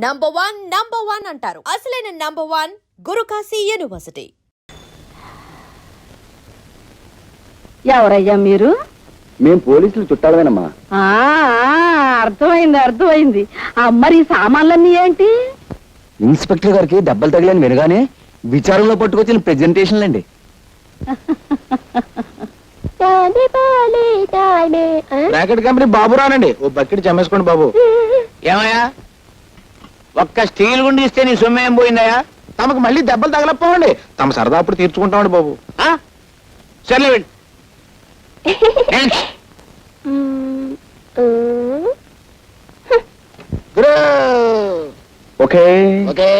Number one అంటారు. అసలైన number 1 Guru Kashi university. ఎవరయ్యా మీరు? మేం పోలీసులు చుట్టాలవేనమ్మా. అర్థమైంది. మరి ఈ సామాన్లన్నీ ఏంటి? ఇన్స్పెక్టర్ గారికి దెబ్బలు తగిలని వినగానే విచారంలో పట్టుకొచ్చిన ప్రెజెంటేషన్లు అండి. బ్రాకెట్ కంపెనీ బాబు రానండి, ఓ బకెట్ చమ్మేసుకోండి బాబు. ఏమయ్యా, ఒక్క స్టీల్ గుండి ఇస్తే నీ సొమ్ము ఏం పోయిందయ్యా? తమకు మళ్ళీ దెబ్బలు తగలపోవండి, తమ సరదా అప్పుడు తీర్చుకుంటామండి బాబు. సర్లే వెళ్ళి ఓకే ఓకే.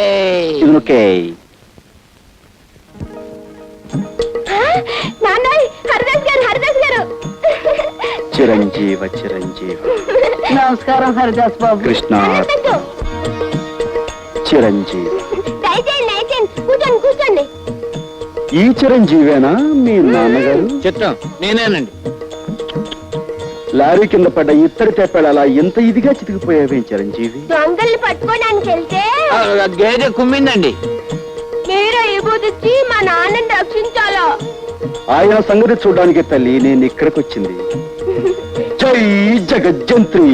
ఓకే. చిరంజీవ నమస్కారం హరిదాస్ బాబు. కృష్ణ చిరంజీవి. కూర్చోండి. ఈ చిరంజీవేనా మీ నాన్నగారు? చిత్రం నేనేనండి. లారీ కింద పడ్డ ఇత్తడి తెప్పాడు అలా ఇంత ఇదిగా చితికిపోయావేం చిరంజీవి? దొంగల్ని పట్టుకోడానికి వెళ్తే గేదె కుమ్మిందండి. మీరు ఇబుదిచ్చి మా నాన్నని రక్షించాలా? ఆయన సంగతి చూడడానికి తల్లి నేను ఇక్కడికి వచ్చింది. జై జగజ్జంత్రి.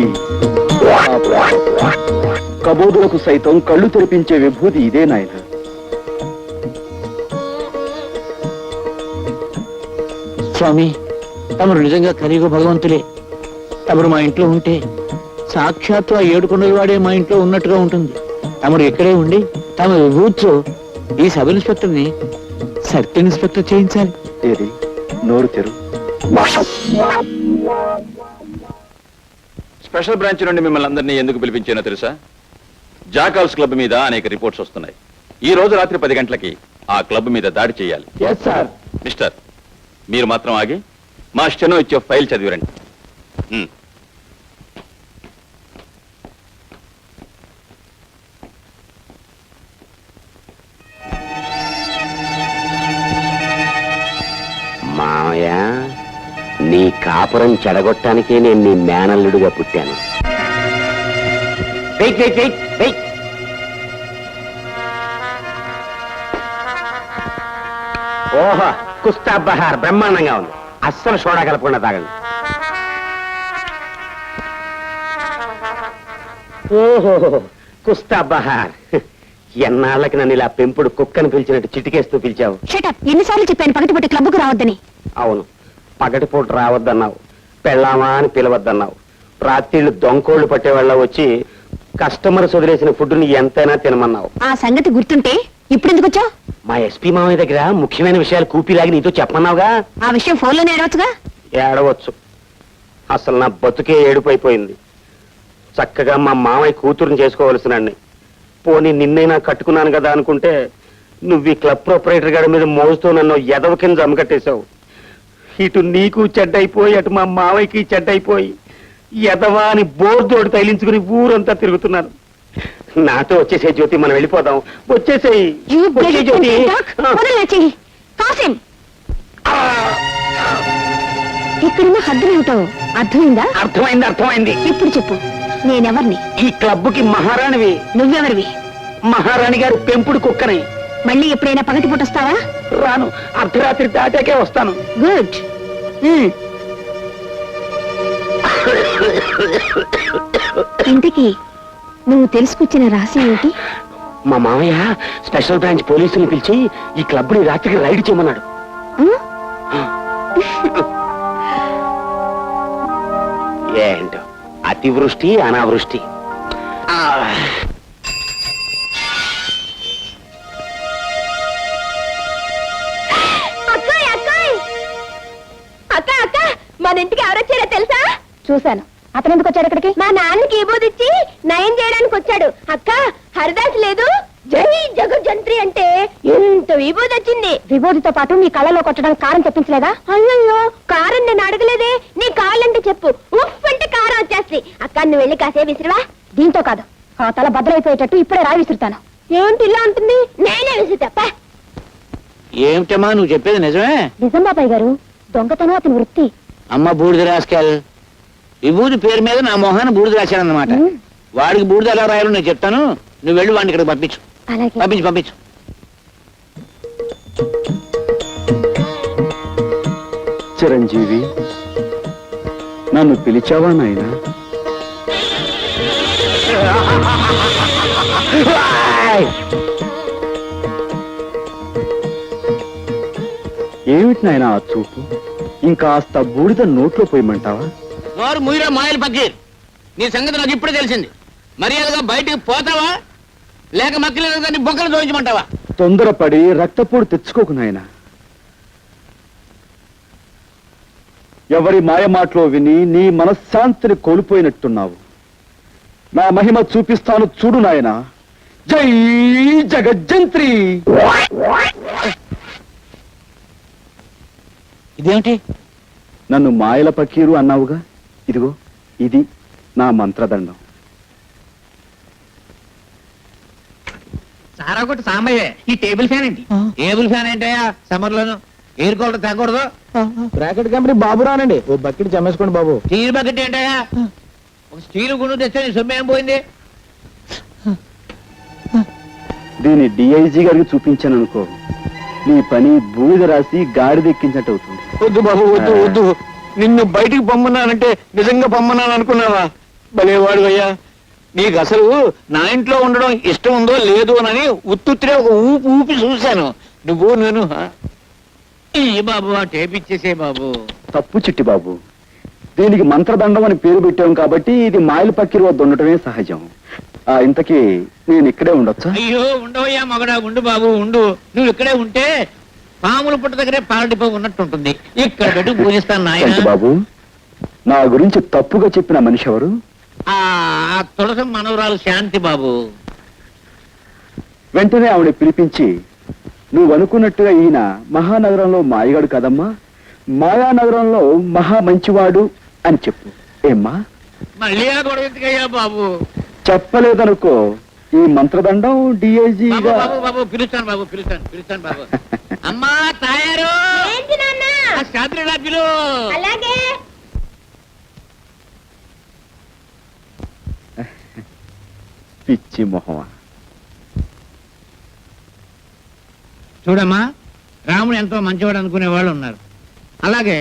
కబోదులకు సైతం కళ్ళు తెరిపించే విభూతి ఇదే నాయన. స్వామి, తమరు నిజంగా కలియుగ భగవంతులే. తమరు మా ఇంట్లో ఉంటే సాక్షాత్తు ఆ 7 కొండల వాడే మా ఇంట్లో ఉన్నట్టుగా ఉంటుంది. తమరు ఇక్కడే ఉండి తమ విభూతితో ఈ సబ్ ఇన్స్పెక్టర్ ని సర్కిల్ ఇన్స్పెక్టర్ చేయించాలి. ఏది నోరు తెరు. స్పెషల్ బ్రాంచ్ నుండి మిమ్మల్ని అందరినీ ఎందుకు పిలిపించానో తెలుసా? జాకాల్స్ క్లబ్ మీద అనేక రిపోర్ట్స్ వస్తున్నాయి. ఈ రోజు రాత్రి 10 గంటలకి ఆ క్లబ్ మీద దాడి చేయాలి. మిస్టర్, మీరు మాత్రం ఆగి మా స్టెనో ఇచ్చే ఫైల్ చదివిరండి. మావయ్య, నీ కాపురం చెడగొట్టానికే నేను నీ మేనల్లుడిగా పుట్టాను. ఓహో, కుస్తా బహార్ బ్రహ్మాండంగా ఉంది. అస్సలు సోడా కలపకుండా తాగండి. ఓహో, కుస్తా బహార్. ఎన్నాళ్ళకి నన్ను ఇలా పెంపుడు కుక్కను పిలిచినట్టు చిటికేస్తూ పిలిచావు. ఎన్నిసార్లు చెప్పాను పగటిపూట క్లబ్కు రావద్దని? అవును, పగటిపూట రావద్దన్నావు, పెళ్ళామా అని పిలవద్దన్నావు. రాత్రిళ్ళు దొంకోళ్లు పట్టేవాళ్ళ వచ్చి కస్టమర్స్ వదిలేసిన ఫుడ్ని ఎంతైనా తినమన్నావు. ఆ సంగతి గుర్తుంటే ఇప్పుడు ఎందుకు వచ్చావు? మా ఎస్పీ మామయ్య దగ్గర ముఖ్యమైన విషయాలు కూపిలాగి నీతో చెప్పమన్నావుగా. ఆ విషయం ఫోన్లో ఏడవచ్చుగా. ఏడవచ్చు. అసలు నా బతుకే ఏడుపైపోయింది. చక్కగా మా మామయ్య కూతురుని చేసుకోవలసినండి. పోనీ నిన్నైనా కట్టుకున్నాను కదా అనుకుంటే నువ్వు ఈ క్లబ్ ప్రొపరేటర్ గారి మీద మోజుతో నన్ను ఎదవ కింద జమకట్టేశావు. ఇటు నీకు చెడ్డైపోయి అటు మా మావయ్యకి చెడ్డైపోయి ఎదవా అని బోర్దోడు తైలించుకుని ఊరంతా తిరుగుతున్నాను. నాతో వచ్చేసే జ్యోతి, మనం వెళ్ళిపోదాం. వచ్చేసేయి జ్యోతి. ఇక్కడున్న హద్దులేమిటో అర్థమైందా? అర్థమైంది. ఇప్పుడు చెప్పు, నేనెవర్ని? ఈ క్లబ్కి మహారాణివి. నువ్వెవరివి? మహారాణి గారి పెంపుడు కుక్కని. మళ్ళీ ఎప్పుడైనా పగటిపూట వస్తావా? రాను, అర్ధరాత్రి దాటాకే వస్తాను. గుడ్. ఇంతకీ నువ్వు తెలుసుకొచ్చిన రహస్యం ఏంటి? మా మామయ్య స్పెషల్ బ్రాంచ్ పోలీసుని పిలిచి ఈ క్లబ్ ని రాత్రికి రైడ్ చేయమన్నాడు. ఏంటో అతివృష్టి అనావృష్టి. మన ఇంటికి ఎవరొచ్చారో తెలుసా? చూశాను. అతను ఎందుకు వచ్చాడు ఇక్కడికి? మా నాన్నకి ఇబోదిచ్చి నయం చేయడానికి వచ్చాడు. అక్క, హరిదాస్ లేదు, జై జగజ్జంత్రి అంటే ఎంత విభూది వచ్చింది. విభూతితో పాటు మీ కళ్ళలో కొట్టడానికి కారం తెప్పించలేదా? అయ్యో, కారం నేను అడగలేదే. నీ కాళ్ళంటే చెప్పు, ఉఫ్ అంటే కారం వచ్చేస్తుంది. అక్క, నువ్వు వెళ్ళి కాసే విసిరివా? దీంతో కాదు, ఆ తల భద్రైపోయేటట్టు ఇప్పుడే రాయి విసురుతాను. ఏంటి ఇలా ఉంటుంది? నేనే విసురుతా. ఏమిటమ్మా నువ్వు చెప్పేది నిజమే? నిజం బాబాయ్ గారు, దొంగతనం అతని వృత్తి. అమ్మ బూడిద రాసుకెళ్ళ విభూతి పేరు మీద నా మొహాన్ని బూడిద రాశానన్నమాట. వాడికి బూడిద ఎలా రాయాలో నేను చెప్తాను. నువ్వు వెళ్ళి వాడిని ఇక్కడికి పంపించు అలాగే పంపించు పంపించు. చిరంజీవి, నన్ను పిలిచావా నాయనా? ఏమిటి నాయనా ఆ చూపు? ఇంకాస్త బూడిద నోట్లో పోయమంటావా? వారు ముయిరా మాయలు పక్కీర్, నీ సంగతి నాకు ఇప్పుడే తెలిసింది. మర్యాదగా బయటికి పోతావా లేక మక్కలేదు దాన్ని బొక్కలు దోయించమంటావా? తొందరపడి రక్తపోటు తెచ్చుకోకు నాయనా. ఎవరి మాయ మాటలో విని నీ మనశ్శాంతిని కోల్పోయినట్టున్నావు. నా మహిమ చూపిస్తాను చూడు నాయనా. జై జగజ్జంత్రి. ఇదేమిటి? నన్ను మాయల పకీరు అన్నావుగా, ఇదిగో ఇది నా మంత్రదండం. సారా కొట్టి సాంబయ్యే. ఈ టేబుల్ ఫ్యాన్ ఏంటి? టేబుల్ ఫ్యాన్ ఏంటయ్యా? సమ్మర్ లోను ఎయిర్ కూలర్ తగ్గకూడదు. బ్రాకెట్ కంపెనీ బాబు రానండి, ఓ బకెట్ జమ్మేసుకోండి బాబు. స్టీల్ బకెట్ ఏంటయ్యా? ఒక స్టీల్ గుండు తెస్తే నీ సొమ్ము ఏం పోయింది? దీన్ని డిఐజీ గారికి చూపించాను అనుకో, నీ పని బూడిద రాసి గాడిదెక్కించినట్టు అవుతుంది. వద్దు బాబు, వద్దు వద్దు. నిన్ను బయటికి పొమ్మన్నానంటే నిజంగా పొమ్మన్నాను అనుకున్నావా? భలేవాడు అయ్యా. నీకు అసలు నా ఇంట్లో ఉండడం ఇష్టం ఉందో లేదు అని ఉత్తుత్తిరే ఒక ఊపి ఊపి చూశాను. నువ్వు నేను ఈ బాబు ఆ టేప్ ఇచ్చేసే బాబు. తప్పు చిట్టి బాబు, దీనికి మంత్రదండం అని పేరు పెట్టాం కాబట్టి ఇది మాయల పక్కిరి వద్ద ఉండటమే సహజం. ఇంతకీ నేను ఇక్కడే ఉండొచ్చా? అయ్యో ఉండవయ్యా మగడా, ఉండు బాబు ఉండు. నువ్వు ఇక్కడే ఉంటే పాముల పుట్ట దగ్గరే పాలడిపో ఉన్నట్టు ఉంటుంది. ఇక్కడ పెట్టి పూజిస్తాను ఏంటి నాయన. బాబు, నా గురించి తప్పుగా చెప్పిన మనిషి ఎవరు? ఆ తులసి మనవరాలు శాంతి బాబు. వెంటనే ఆవిడ పిలిపించి, నువ్వు అనుకున్నట్టుగా ఈయన మహానగరంలో మాయగాడు కదమ్మా, మాయానగరంలో మహా మంచివాడు అని చెప్పు. ఏమ్మా? మళ్ళీ ఆ గొడవ ఎందుకయ్యా బాబు? చెప్పలేదనుకో, ఈ మంత్రదండం బాబు డిఐజీగా బాబు బాబు పిలుస్తాను బాబు, పిలుస్తాను బాబు. అమ్మా తాయారు, ఏంటి నాన్న? ఆ శాంతిలా పిలు. అలాగే పిచ్చి మొహమా. చూడమ్మా, రాముడు ఎంతో మంచివాడు అనుకునే వాళ్ళు ఉన్నారు. అలాగే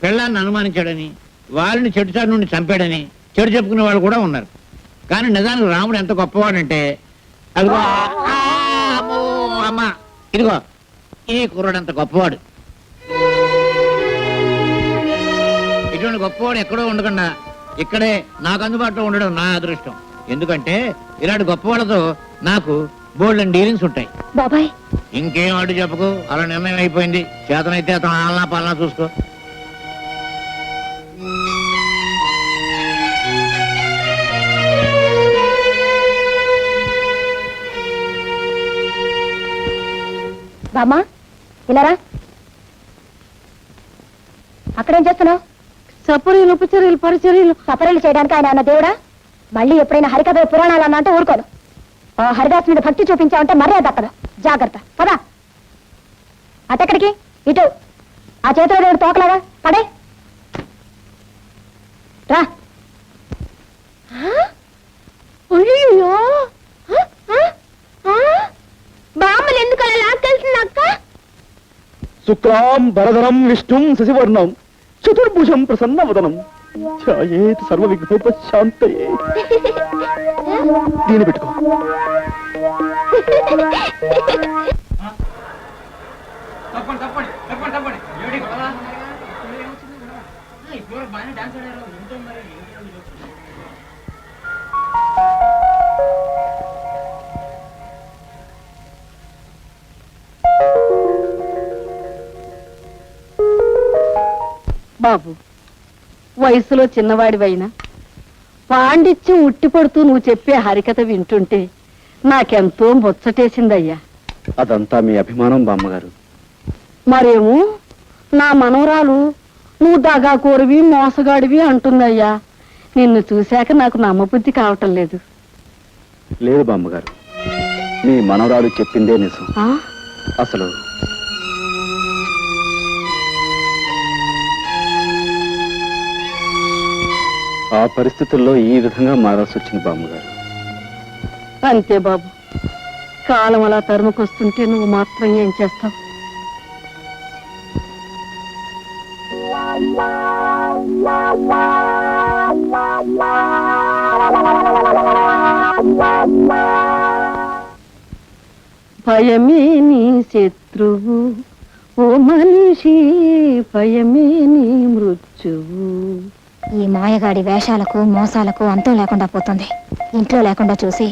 పెళ్ళాన్ని అనుమానించాడని, వాళ్ళని చెడుచాడు నుండి చంపాడని చెడు చెప్పుకునే వాళ్ళు కూడా ఉన్నారు. కానీ నిజానికి రాముడు ఎంత గొప్పవాడంటే, అదిగో అమ్మో అమ్మ, ఇదిగో ఈ కుర్రాడు అంత గొప్పవాడు. ఇటువంటి గొప్పవాడు ఎక్కడో ఉండకుండా ఇక్కడే నాకు అందుబాటులో ఉండడం నా అదృష్టం. ఎందుకంటే ఇలాంటి గొప్పవాళ్ళతో నాకు బోల్డ్ డీలింగ్స్ ఉంటాయి. బాబాయ్, ఇంకేం అడ్డు చెప్పకు, అలా నిర్ణయం అయిపోయింది. చేతనైతే అతను ఆలనా పాలనా చూసుకో. బామ్మా ఇలారా. అక్కడేం చేస్తున్నావు? సపరీలు ఉపచర్యలు పరిచర్యలు. సపరీలు చేయడానికి ఆయన అన్న దేవుడా? మళ్ళీ ఎప్పుడైనా హరికథ పురాణాలు అన్నా అంటే ఊరుకోను. ఆ హరిదాస్ మీద భక్తి చూపించావంటే మర్యాద దక్కదు. జాగ్రత్త, పదా. అటెక్కడికి? ఇటు. ఆ చేతిలో దేవుడు తోకలాగా పడే రా. అయ్యో, బామ్మలు ఎందుకు అలా లాక్కెళ్తుంది అక్క? శుక్లాం వరదరం విష్ణుం శశివర్ణం చతుర్భుజం ప్రసన్నవదనం ఛాయేత్ సర్వ విఘ్నోపశాంతయే. దీని పెట్టుకో. బాబు, వయసులో చిన్నవాడివైనా పాండిత్యం ఉట్టిపడుతూ నువ్వు చెప్పే హరికథ వింటుంటే నాకెంతో ముచ్చటేసిందయ్యా. అదంతా మీ అభిమానం బామ్మగారు. మరేమో నా మనవరాలు నువ్వు దగాకోరివి మోసగాడివి అంటుందయ్యా. నిన్ను చూశాక నాకు నమ్మబుద్ధి కావటం లేదు. లేదు బామ్మగారు, మీ మనవరాలు చెప్పిందే నిజం. ఆ? అసలు ఆ పరిస్థితుల్లో ఈ విధంగా మారాల్సి వచ్చింది బామ్మగారు. అంతే బాబు, కాలం అలా తరుముకొస్తుంటే నువ్వు మాత్రం ఏం చేస్తావు? భయమే నీ శత్రువు ఓ మనిషి, భయమే నీ మృత్యువు. ఈ మాయగాడి వేషాలకు మోసాలకు అంతం లేకుండా పోతుంది. ఇంట్లో లేకుండా చూసి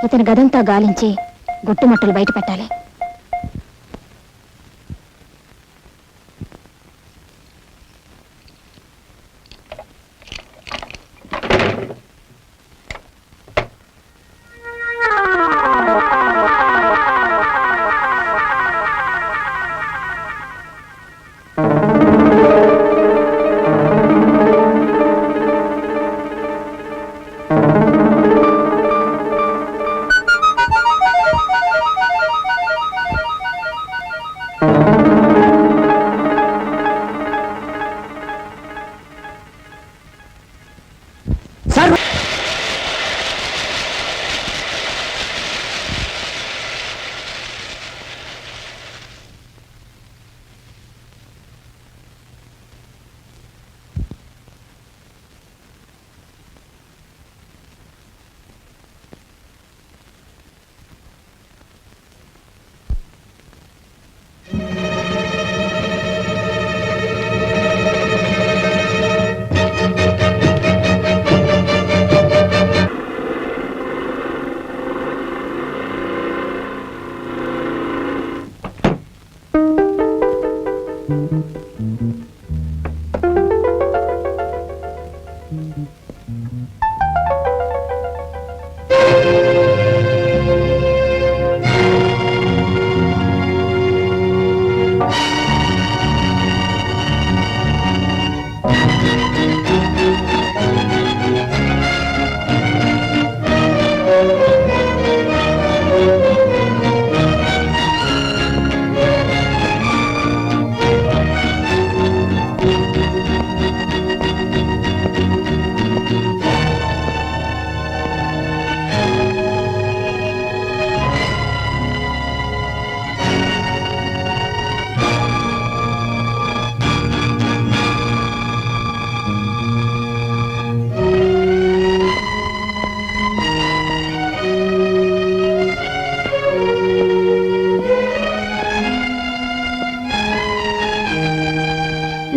ఇతని గదంతా గాలించి గుట్టుమట్టులు బయట పెట్టాలి.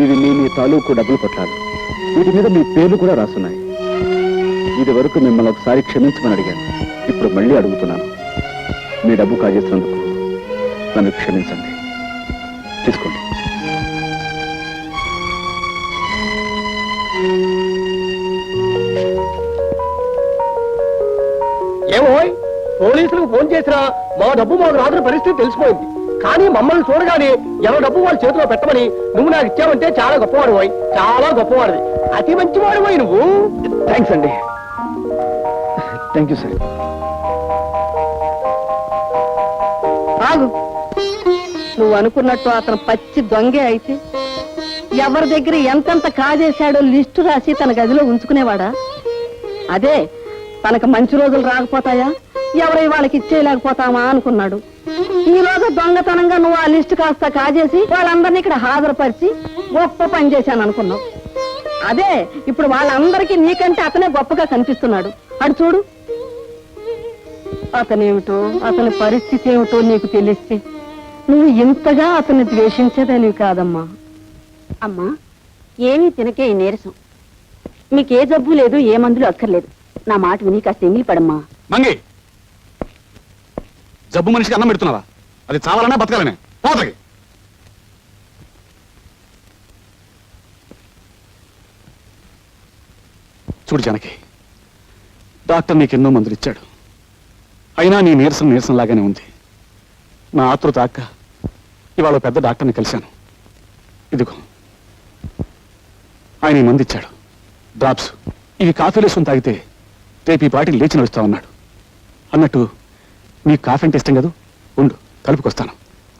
ఇవి మీ తాలూకు డబ్బులు కొట్టాలి. వీటి మీద మీ పేర్లు కూడా రాస్తున్నాయి. ఇది వరకు మిమ్మల్ని ఒకసారి క్షమించమని అడిగాను, ఇప్పుడు మళ్ళీ అడుగుతున్నాను. మీ డబ్బు కాజేసినందుకు నన్ను క్షమించండి. తీసుకోండి. ఏమో పోలీసులకు ఫోన్ చేసినా మా డబ్బు మాకు రాత్రి పరిస్థితి తెలిసిపోయింది. కానీ మమ్మల్ని చూడగానే ఎవరి డబ్బు వాళ్ళ చేతిలో పెట్టమని నువ్వు నాకు ఇచ్చావంటే చాలా గొప్పవాడు పోయి, చాలా గొప్పవాడివి, అతి మంచివాడు పోయి నువ్వు. థ్యాంక్స్ అండి. Thank you sir. ఆగు, నువ్వు అనుకున్నట్టు అతను పచ్చి దొంగే అయితే ఎవరి దగ్గర ఎంతెంత కాజేశాడో లిస్టు రాసి తన గదిలో ఉంచుకునేవాడా? అదే తనకు మంచి రోజులు రాకపోతాయా, ఎవరై వాళ్ళకి ఇచ్చేయలేకపోతామా అనుకున్నాడు. ఈ రోజు దొంగతనంగా నువ్వు ఆ లిస్టు కాస్త కాజేసి వాళ్ళందరినీ ఇక్కడ హాజరుపరిచి గొప్ప పని చేశాను అనుకున్నావు. అదే ఇప్పుడు వాళ్ళందరికీ నీకంటే అతనే గొప్పగా కనిపిస్తున్నాడు. అటు చూడు, అతనేమిటో అతని పరిస్థితి ఏమిటో నీకు తెలిస్తే నువ్వు ఇంతగా అతన్ని ద్వేషించేదానివి కాదమ్మా. అమ్మా, ఏమీ తినకే ఈ నీరసం. మీకే జబ్బు లేదు, ఏ మందులు అక్కర్లేదు. నా మాట విని కాస్త ఎంగిలి పడమ్మా. మంగి, జబ్బు మనిషికి అన్నం పెడుతున్నావా? అది చావాలనే బతకాలనే? పోతకి చూడు జానకి, డాక్టర్ నీకెన్నో మందులు ఇచ్చాడు. అయినా నీ నీరసం లాగానే ఉంది. నా ఆతృత అక్క ఇవాళ పెద్ద డాక్టర్ని కలిశాను. ఇదిగో ఆయన ఈ మంది ఇచ్చాడు, డ్రాప్స్. ఇవి కాఫీలో వేసుకుని తాగితే రేపు ఈ పార్టీ లేచి నడుస్తా ఉన్నాడు. అన్నట్టు నీకు కాఫీ అంటే ఇష్టం కదా, ఉండు కలుపుకొస్తాను.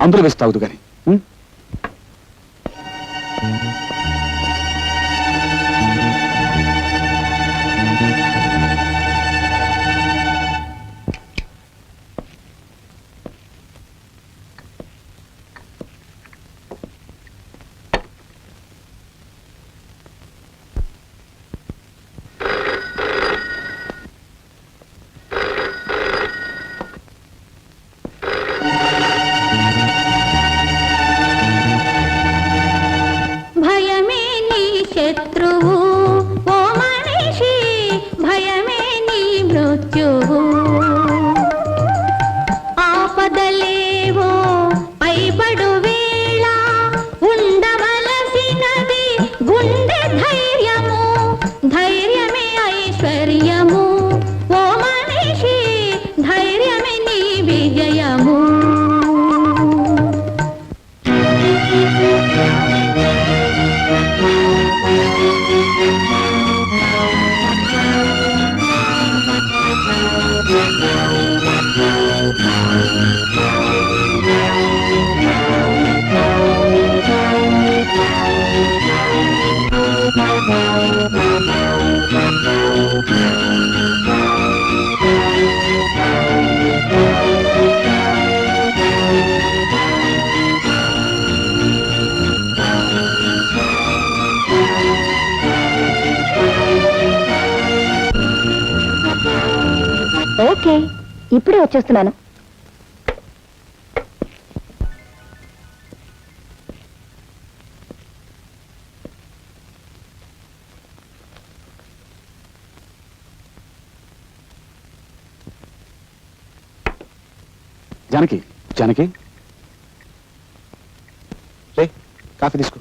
అందరూ వేసి తాగుదు కానీ. వ్యయము ఓకే, ఇప్పుడే వచ్చేస్తున్నాను. జానకి, జానకి, రే కాఫీ తీసుకో.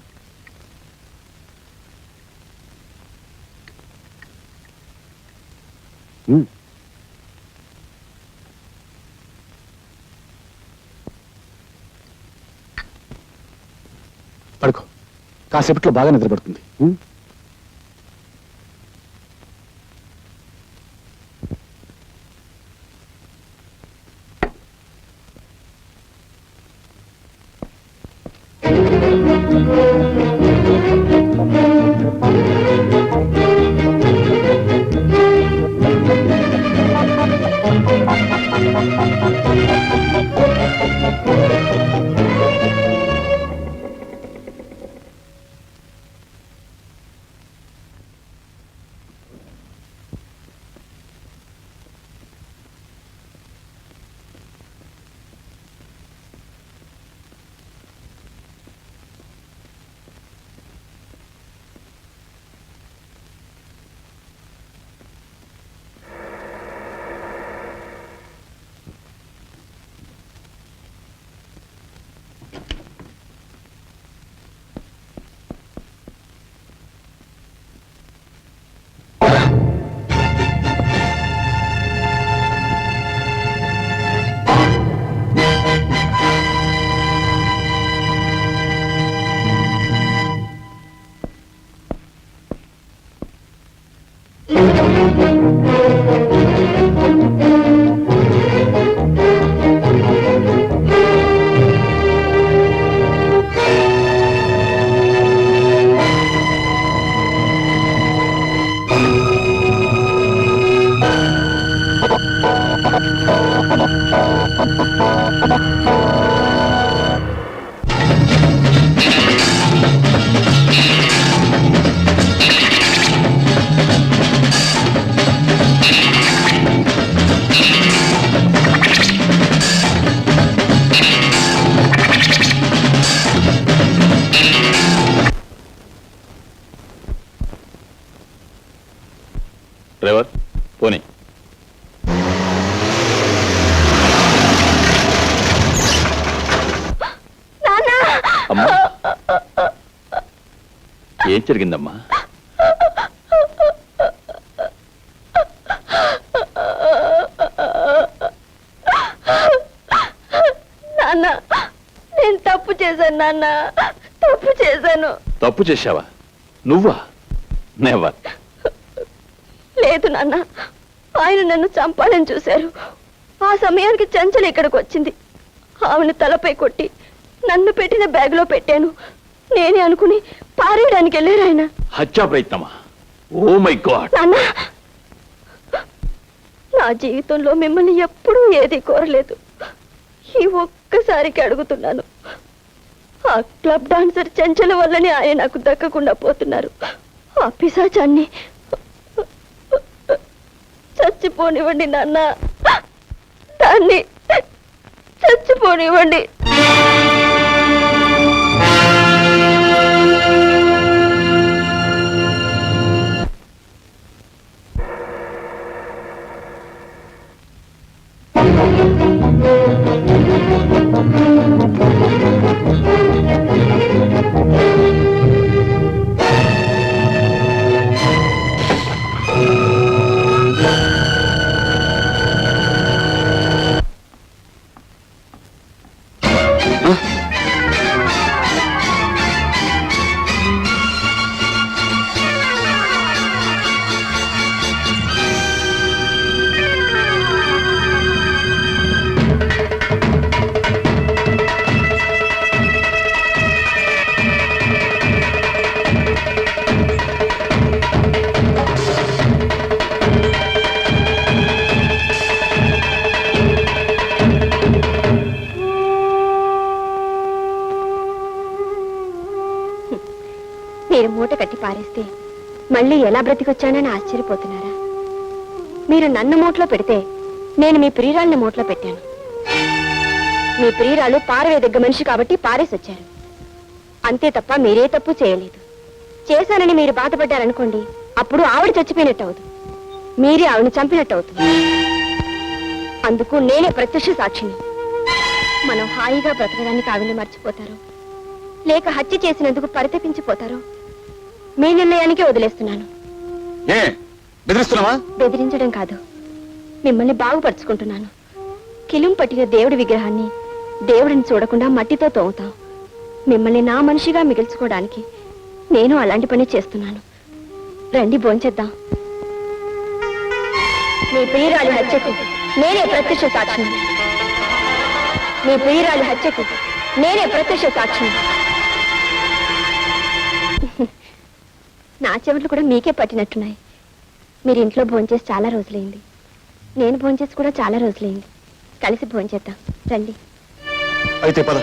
పడుకో, కాసేపట్లో బాగా నిద్రపడుతుంది. డ్రైవర్ పోనీ. అమ్మా, ఏం జరిగిందమ్మా? నాన్న, నేను తప్పు చేశాను నాన్న, తప్పు చేశాను. తప్పు చేశావా? నువ్వా? నెవర్. లేదు నాన్న, ఆయన నన్ను చంపాలని చూశారు. ఆ సమయానికి చంచల ఇక్కడికి వచ్చింది. ఆమెను తలపై కొట్టి నన్ను పెట్టిన బ్యాగ్ లో పెట్టాను. నేనే అనుకుని పారేయడానికి వెళ్ళారు ఆయన. హత్యా ప్రయత్నమా? Oh my God. నాన్న, నా జీవితంలో మిమ్మల్ని ఎప్పుడూ ఏది కోరలేదు. ఈ ఒక్కసారికి అడుగుతున్నాను. ఆ క్లబ్ డాన్సర్ చంచల వల్లనే ఆయన నాకు దక్కకుండా పోతున్నారు. ఆ పిశాచాన్ని చచ్చిపోనివ్వండి నాన్న, దాన్ని చచ్చిపోనివ్వండి. పారేస్తే మళ్ళీ ఎలా బ్రతికొచ్చానని ఆశ్చర్యపోతున్నారా? మీరు నన్ను మూట్లో పెడితే నేను మీ ప్రియురాల్ని మూట్లో పెట్టాను. మీ ప్రియురాలు పారవేదగ్గ మనిషి కాబట్టి పారేసొచ్చారు. అంతే తప్ప మీరే తప్పు చేయలేదు. చేశానని మీరు బాధపడ్డారనుకోండి, అప్పుడు ఆవిడ చచ్చిపోయినట్టు అవుతుంది, మీరే ఆవిడని చంపినట్టు అవుతుంది. అందుకు నేనే ప్రత్యక్ష సాక్షిని. మనం హాయిగా బ్రతకడానికి ఆవిడని మర్చిపోతారో లేక హత్య చేసినందుకు పరితపించిపోతారో మీ నిర్ణయానికి వదిలేస్తున్నాను. బెదిరిస్తున్నావా? బెదిరించడం కాదు, మిమ్మల్ని బాగుపరుచుకుంటున్నాను. కిలుం పట్టిన దేవుడి విగ్రహాన్ని దేవుడిని చూడకుండా మట్టితో తోముతాం. మిమ్మల్ని నా మనిషిగా మిగిల్చుకోవడానికి నేను అలాంటి పని చేస్తున్నాను. రండి భోంచేద్దాం. మీ ప్రియురాలి హత్యకు నేనే ప్రత్యక్ష సాక్షిని. మీ ప్రియురాలి హత్యకు నేనే ప్రత్యక్ష సాక్షిని. నా చెవులు కూడా మీకే పట్టినట్టున్నాయి. మీరు ఇంట్లో భోంచేసి చాలా రోజులైంది, నేను భోంచేసి కూడా చాలా రోజులైంది. కలిసి భోంచేద్దాం రండి. అయితే పద.